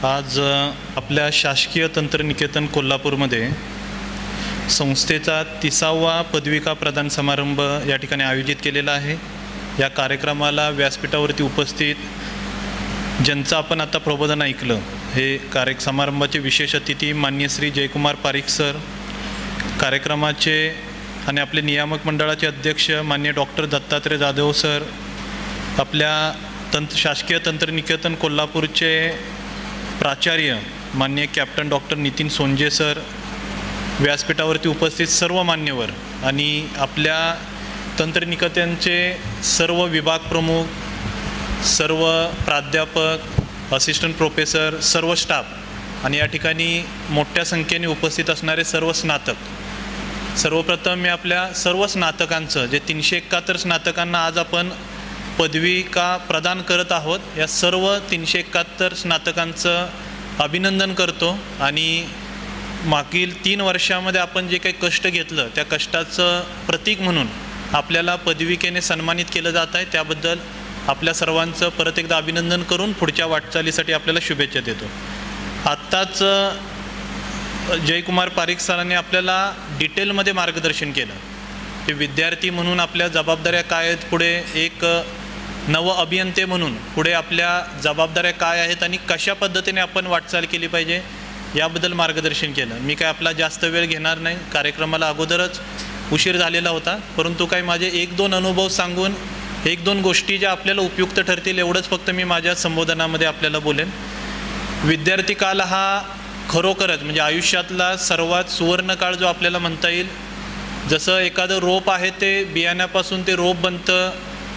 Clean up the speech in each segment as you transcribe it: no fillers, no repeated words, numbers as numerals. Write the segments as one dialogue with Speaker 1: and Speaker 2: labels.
Speaker 1: आज आपल्या शासकीय तंत्रनिकेतन कोल्हापूरमध्ये संस्थेचा 30वा पदविका प्रदान समारंभ या ठिकाणी आयोजित केलेला आहे। या कार्यक्रमाला व्यासपीठावरती उपस्थित ज्यांचं आपण आता प्रबोधन ऐकलं, हे समारंभाचे विशेष अतिथी माननीय श्री जयकुमार पारिख सर, कार्यक्रमाचे आणि आपले नियामक मंडळाचे अध्यक्ष माननीय डॉक्टर दत्तात्रय जाधव सर, आपल्या शासकीय तंत्रनिकेतन कोल्हापूरचे प्राचार्य माननीय captain doctor Nitin Sonje sir, व्यासपीठावरती उपस्थित सर्व मान्यवर आणि आपल्या तंत्रनिकेतनचे सर्व विभाग प्रमुख, सर्व प्राध्यापक, असिस्टंट प्रोफेसर, सर्व स्टाफ आणि या ठिकाणी मोठ्या संख्येने उपस्थित असणारे सर्व स्नातक। सर्वप्रथम मी आपल्या सर्व स्नातकांचं, जे 371 स्नातकांना आज आपण पदविका प्रदान करत आहोत, या सर्व 371 स्नातकांचं अभिनंदन करतो आणि मागील 3 वर्षामध्ये आपण जे काही कष्ट घेतलं त्या कष्टाचं प्रतीक म्हणून आपल्याला पदविकेने सन्मानित केलं जात आहे। त्याबद्दल आपल्या सर्वांचं परत एकदा अभिनंदन करून पुढच्या वाटचालीसाठी आपल्याला शुभेच्छा देतो। आत्ताच जयकुमार पारिख सरांनी आपल्याला डिटेलमध्ये मार्गदर्शन केलं की विद्यार्थी म्हणून आपल्या जबाबदाऱ्या काय आहेत, पुढे एक नव अभियंते म्हणून पुढे आपल्या जबाबदाऱ्या काय आहेत आणि कशा पद्धतीने आपण वाटचाल केली पाहिजे याबद्दल मार्गदर्शन केलं। मी काय आपला जास्त वेळ घेणार नाही, कार्यक्रमाला अगोदरच उशीर झालेला होता, परंतु काय माझे 1-2 अनुभव सांगून 1-2 गोष्टी ज्या आपल्याला उपयुक्त ठरतील एवढंच फक्त मी माझ्या संबोधनामध्ये आपल्याला बोलेन। विद्यार्थी काल हा खरोखरच म्हणजे आयुष्यातला सर्वात सुवर्ण काळ जो आपल्याला म्हणता येईल। जसं एखादं रोप आहे ते बियाण्यापासून ते रोप बनतं,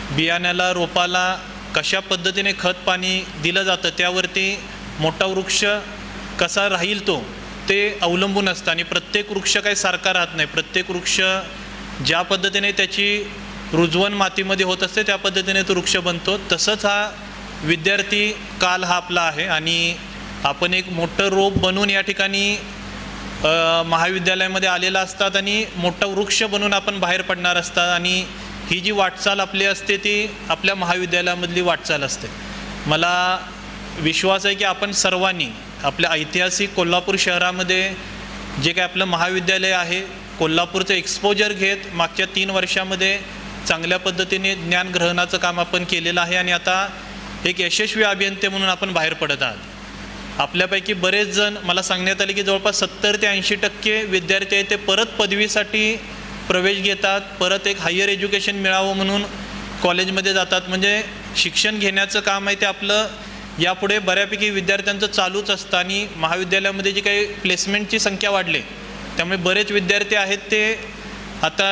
Speaker 1: बियाण्याला रोपाला कशा पद्धतीने खत पाणी दिलं जातं त्यावरती मोठा वृक्ष कसा राहील ते अवलंबून असतं आणि प्रत्येक वृक्ष काही सारखा राहत नाही। प्रत्येक वृक्ष ज्या पद्धतीने त्याची रुजवण मातीमध्ये होत असते त्या पद्धतीने तो वृक्ष बनतो। तसंच हा विद्यार्थी काल हा आपला आहे आणि आपण एक मोठं रोप बनून या ठिकाणी महाविद्यालयामध्ये आलेला असतात आणि मोठा वृक्ष बनून आपण बाहेर पडणार असतात आणि ही जी वाटचाल आपली असते ती आपल्या महाविद्यालयामधली वाटचाल असते। मला विश्वास आहे की आपण सर्वांनी आपल्या ऐतिहासिक कोल्हापूर शहरामध्ये जे काही आपलं महाविद्यालय आहे, कोल्हापूरचं एक्सपोजर घेत मागच्या 3 वर्षामध्ये चांगल्या पद्धतीने ज्ञान ग्रहणाचं काम आपण केलेलं आहे आणि आता एक यशस्वी अभियंते म्हणून आपण बाहेर पडत आहात। आपल्यापैकी बरेच जण, मला सांगण्यात आले की जवळपास 70 ते 80% विद्यार्थी आहेत ते परत पदवीसाठी प्रवेश घेतात, परत एक हायर एज्युकेशन मिळावं म्हणून कॉलेजमध्ये जातात। म्हणजे शिक्षण घेण्याचं काम आहे ते आपलं यापुढे बऱ्यापैकी विद्यार्थ्यांचं चालूच असतं आणि महाविद्यालयामध्ये जी काही प्लेसमेंटची संख्या वाढली त्यामुळे बरेच विद्यार्थी आहेत ते आता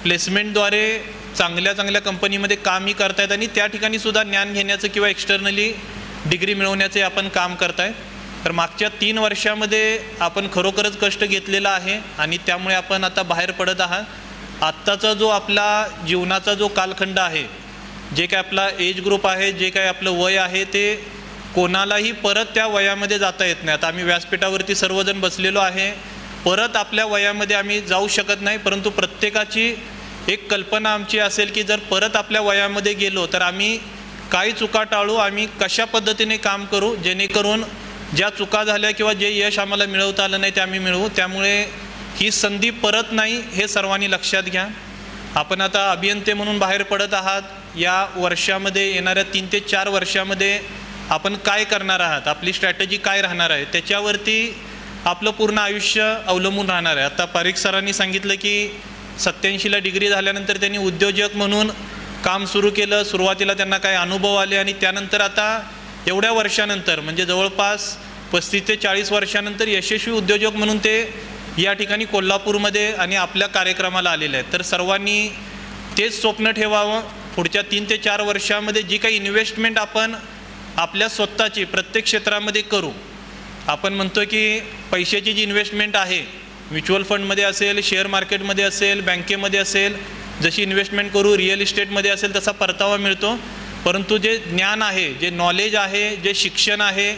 Speaker 1: प्लेसमेंटद्वारे चांगल्या कंपनीमध्ये कामही करतायत आणि त्या ठिकाणी सुद्धा ज्ञान घेण्याचं किंवा एक्सटर्नली डिग्री मिळवण्याचे आपण काम करताय। तर मागच्या 3 वर्षामध्ये आपण खरोखरच कष्ट घेतलेला आहे आणि त्यामुळे आपण आता बाहेर पडत आहात। आत्ताचा जो आपला जीवनाचा जो कालखंड आहे, जे काय आपला एज ग्रुप आहे, जे काय आपलं वय आहे, ते कोणालाही परत त्या वयामध्ये जाता येत नाही। आता आम्ही व्यासपीठावरती सर्वजण बसलेलो आहे, परत आपल्या वयामध्ये आम्ही जाऊ शकत नाही, परंतु प्रत्येकाची एक कल्पना आमची असेल की जर परत आपल्या वयामध्ये गेलो तर आम्ही काही चुका टाळू, आम्ही कशा पद्धतीने काम करू जेणेकरून ज्या चुका झाल्या किंवा जे यश आम्हाला मिळवता आलं नाही ते आम्ही मिळवू। त्यामुळे ही संधी परत नाही हे सर्वांनी लक्षात घ्या। आपण आता अभियंते म्हणून बाहेर पडत आहात, या वर्षामध्ये येणाऱ्या 3 ते 4 वर्षामध्ये आपण काय करणार आहात, आपली स्ट्रॅटेजी काय राहणार आहे त्याच्यावरती आपलं पूर्ण आयुष्य अवलंबून राहणार आहे। आता पारिख सरांनी सांगितलं की 87ला डिग्री झाल्यानंतर त्यांनी उद्योजक म्हणून काम सुरू केलं। सुरुवातीला त्यांना काही अनुभव आले आणि त्यानंतर आता एवढ्या वर्षानंतर म्हणजे जवळपास 35 ते 40 वर्षानंतर यशस्वी उद्योजक म्हणून ते या ठिकाणी कोल्हापूरमध्ये आणि आपल्या कार्यक्रमाला आलेले आहेत। तर सर्वांनी तेच स्वप्न ठेवावं, पुढच्या 3 ते 4 वर्षामध्ये जी काही इन्व्हेस्टमेंट आपण आपल्या स्वतःची प्रत्येक क्षेत्रामध्ये करू, आपण म्हणतो की पैशाची जी इन्व्हेस्टमेंट आहे, म्युच्युअल फंडमध्ये असेल, शेअर मार्केटमध्ये असेल, बँकेमध्ये असेल, जशी इन्व्हेस्टमेंट करू, रिअल इस्टेटमध्ये असेल तसा परतावा मिळतो, परंतु जे ज्ञान आहे, जे नॉलेज आहे, जे शिक्षण आहे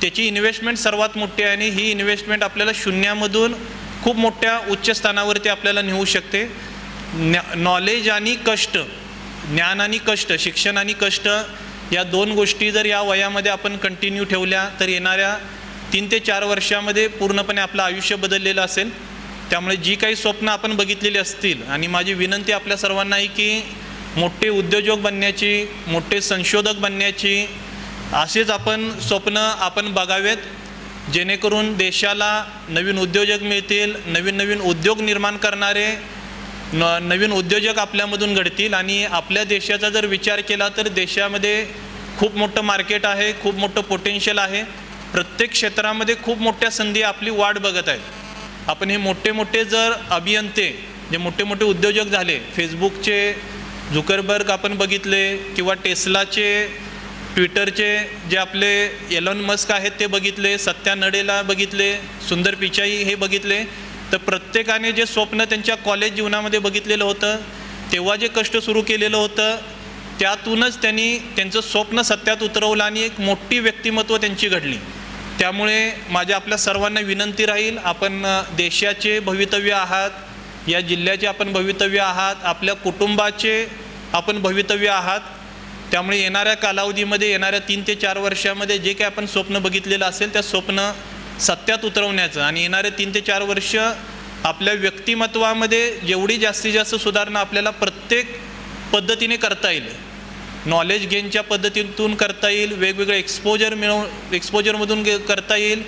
Speaker 1: त्याची इन्व्हेस्टमेंट सर्वात मोठी आहे आणि ही इन्व्हेस्टमेंट आपल्याला शून्यामधून खूप मोठ्या उच्च स्थानावरती आपल्याला नेऊ शकते। नॉलेज आणि कष्ट, ज्ञान आणि कष्ट, शिक्षण आणि कष्ट या 2 गोष्टी जर या वयामध्ये आपण कंटिन्यू ठेवल्या तर येणाऱ्या 3 ते 4 वर्षामध्ये पूर्णपणे आपलं आयुष्य बदललेलं असेल. त्यामुळे जी काही स्वप्न आपण बघितलेली असतील, आणि माझी विनंती आपल्या सर्वांना आहे की मोठे उद्योजक बनण्याची, मोठे संशोधक बनण्याची असेच आपण स्वप्न आपण बघावेत, जेणेकरून देशाला नवीन उद्योजक मिळतील, नवीन उद्योग निर्माण करणारे नवीन उद्योजक आपल्यामधून घडतील. आणि आपल्या देशाचा जर विचार केला तर देशामध्ये खूप मोठं मार्केट आहे, खूप मोठं पोटेन्शियल आहे. प्रत्येक क्षेत्रामध्ये खूप मोठ्या संधी आपली वाट बघत आहेत. आपण हे मोठे जर अभियंते जे मोठे उद्योजक झाले, फेसबुकचे झुकरबर्ग आपण बघितले, किंवा टेस्लाचे, ट्विटरचे जे आपले एलॉन मस्क आहेत ते बघितले, सत्या नडेला बघितले, सुंदर पिचाई हे बघितले, तर प्रत्येकाने जे स्वप्न त्यांच्या कॉलेज जीवनामध्ये बघितलेलं होतं, तेव्हा जे कष्ट सुरू केलेलं होतं, त्यातूनच त्यांनी त्यांचं स्वप्न सत्यात उतरवलं आणि एक मोठी व्यक्तिमत्व त्यांची घडली. त्यामुळे माझ्या आपल्या सर्वांना विनंती राहील, आपण देशाचे भवितव्य आहात, या जिल्ह्याचे आपण भवितव्य आहात, आपल्या कुटुंबाचे आपण भवितव्य आहात. त्यामुळे येणाऱ्या कालावधीमध्ये, येणाऱ्या 3 ते 4 वर्षामध्ये जे काही आपण स्वप्न बघितलेलं असेल त्या स्वप्न सत्यात उतरवण्याचं, आणि येणारे 3 ते 4 वर्ष आपल्या व्यक्तिमत्वामध्ये जेवढी जास्तीत जास्त सुधारणा आपल्याला प्रत्येक पद्धतीने करता येईल, नॉलेज गेनच्या पद्धतीतून करता येईल, वेगवेगळे एक्सपोजरमधून करता येईल,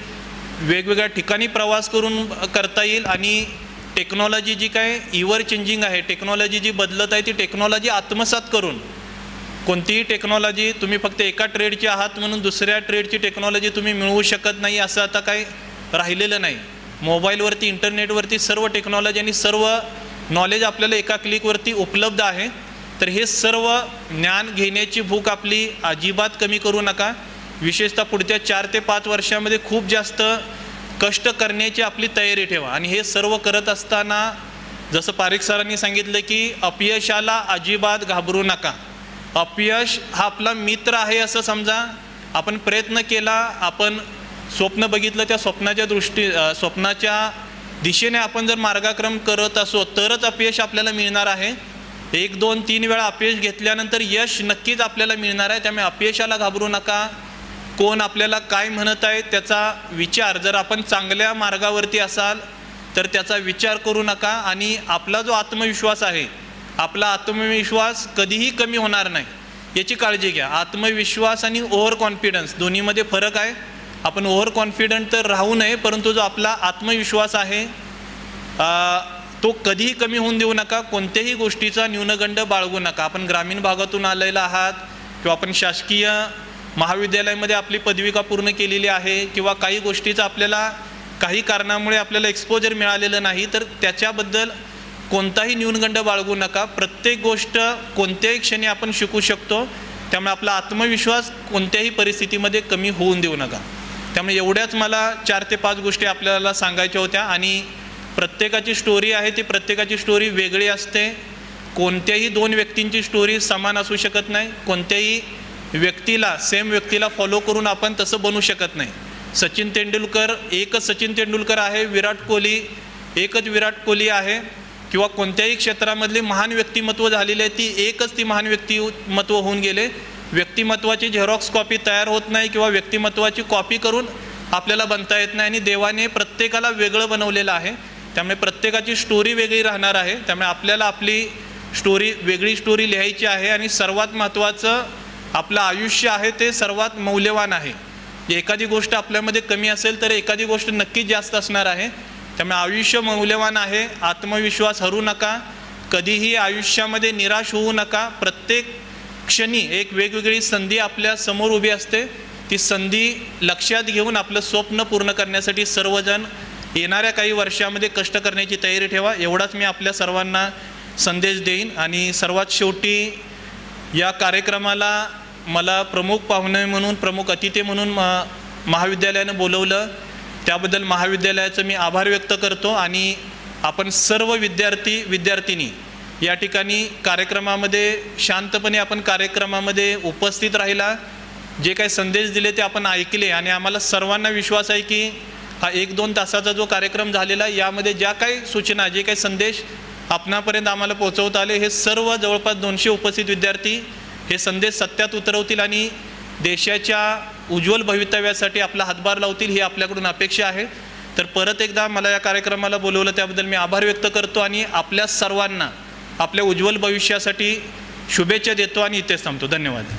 Speaker 1: वेगवेगळ्या ठिकाणी प्रवास करून करता येईल. आणि टेक्नॉलॉजी जी काय इव्हर चेंजिंग आहे, टेक्नॉलॉजी जी बदलत आहे, ती टेक्नॉलॉजी आत्मसात करून, कोणतीही टेक्नॉलॉजी तुम्ही फक्त एका ट्रेडचे आहात म्हणून दुसऱ्या ट्रेडची टेक्नॉलॉजी तुम्ही मिळवू शकत नाही असं आता काही राहिलेलं नाही. मोबाईलवरती, इंटरनेटवरती सर्व टेक्नॉलॉजी आणि सर्व नॉलेज आपल्याला एका क्लिकवरती उपलब्ध आहे. तर हे सर्व ज्ञान घेण्याची भूक आपली अजिबात कमी करू नका. विशेषतः पुढच्या 4 ते 5 वर्षामध्ये खूप जास्त कष्ट करण्याची आपली तयारी ठेवा. आणि हे सर्व करत असताना जसं पारिक सरांनी सांगितलं की अपयशाला अजिबात घाबरू नका. अपयश हा आपला मित्र आहे असं समजा. आपण प्रयत्न केला, आपण स्वप्न बघितलं, त्या स्वप्नाच्या दिशेने आपण जर मार्गक्रम करत असो तरच अपयश आपल्याला मिळणार आहे. 1, 2, 3 वेळा अपयश घेतल्यानंतर यश नक्कीच आपल्याला मिळणार आहे. त्यामुळे अपयशाला घाबरू नका. कोण आपल्याला काय म्हणत आहे त्याचा विचार, जर आपण चांगल्या मार्गावरती असाल तर त्याचा विचार करू नका. आणि आपला जो आत्मविश्वास आहे, आपला आत्मविश्वास कधीही कमी होणार नाही याची काळजी घ्या. आत्मविश्वास आणि ओव्हर कॉन्फिडन्स दोन्हीमध्ये फरक आहे. आपण ओव्हर कॉन्फिडंट तर राहू नये, परंतु जो आपला आत्मविश्वास आहे तो कधीही कमी होऊन देऊ नका. कोणत्याही गोष्टीचा न्यूनगंड बाळगू नका. आपण ग्रामीण भागातून आलेला आहात, किंवा आपण शासकीय महाविद्यालयामध्ये आपली पदविका पूर्ण केलेली आहे, किंवा काही गोष्टीचा आपल्याला काही कारणामुळे आपल्याला एक्सपोजर मिळालेलं नाही, तर त्याच्याबद्दल कोणताही न्यूनगंड बाळगू नका. प्रत्येक गोष्ट कोणत्याही क्षणी आपण शिकू शकतो. त्यामुळे आपला आत्मविश्वास कोणत्याही परिस्थितीमध्ये कमी होऊन देऊ नका. त्यामुळे एवढ्याच मला 4 ते 5 गोष्टी आपल्याला सांगायच्या होत्या. आणि प्रत्येकाची स्टोरी आहे ती प्रत्येकाची स्टोरी वेगळी असते. कोणत्याही 2 व्यक्तींची स्टोरी समान असू शकत नाही. कोणत्याही व्यक्तीला, सेम व्यक्तीला फॉलो करून आपण तसं बनू शकत नाही. सचिन तेंडुलकर एकच सचिन तेंडुलकर आहे, विराट कोहली एकच विराट कोहली आहे, किंवा कोणत्याही क्षेत्रामधली महान व्यक्तिमत्व झालेली आहे ती एकच ती महान व्यक्तिमत्व होऊन गेले. व्यक्तिमत्वाची झेरॉक्स कॉपी तयार होत नाही, किंवा व्यक्तिमत्वाची कॉपी करून आपल्याला बनता येत नाही. आणि देवाने प्रत्येकाला वेगळं बनवलेलं आहे. त्यामुळे प्रत्येकाची स्टोरी वेगळी राहणार आहे. त्यामुळे आपल्याला आपली स्टोरी, वेगळी स्टोरी लिहायची आहे. आणि सर्वात महत्त्वाचं आपलं आयुष्य आहे ते सर्वात मौल्यवान आहे. एखादी गोष्ट आपल्यामध्ये कमी असेल तर एखादी गोष्ट नक्कीच जास्त असणार आहे. त्यामुळे आयुष्य मौल्यवान आहे. आत्मविश्वास हरू नका. कधीही आयुष्यामध्ये निराश होऊ नका. प्रत्येक क्षणी एक वेगवेगळी संधी आपल्या समोर उभी असते. ती संधी लक्षात घेऊन आपलं स्वप्न पूर्ण करण्यासाठी सर्वजण येणाऱ्या काही वर्षामध्ये कष्ट करण्याची तयारी ठेवा. एवढाच मी आपल्या सर्वांना संदेश देईन. आणि सर्वात शेवटी या कार्यक्रमाला मला प्रमुख पाहुणे म्हणून, प्रमुख अतिथी म्हणून महाविद्यालयानं बोलवलं, त्याबद्दल महाविद्यालयाचं मी आभार व्यक्त करतो. आणि आपण सर्व विद्यार्थिनी या ठिकाणी कार्यक्रमामध्ये शांतपणे आपण कार्यक्रमामध्ये उपस्थित राहिला. जे काही संदेश दिले ते आपण ऐकले. आणि आम्हाला सर्वांना विश्वास आहे की हा 1-2 तासाचा जो कार्यक्रम झालेला यामध्ये ज्या काही सूचना, जे काही संदेश आपणापर्यंत आम्हाला पोहोचवता आले, हे सर्व जवळपास 200 उपस्थित विद्यार्थी हे संदेश सत्यात उतरवतील आणि देशाच्या उज्ज्वल भवितव्यासाठी आपला हातभार लावतील ही आपल्याकडून अपेक्षा आहे। तर परत एकदा मला या कार्यक्रमाला बोलवलं त्याबद्दल मी आभार व्यक्त करतो आणि आपल्या सर्वांना आपल्या उज्ज्वल भविष्यासाठी शुभेच्छा देतो आणि इथेच थांबतो। धन्यवाद।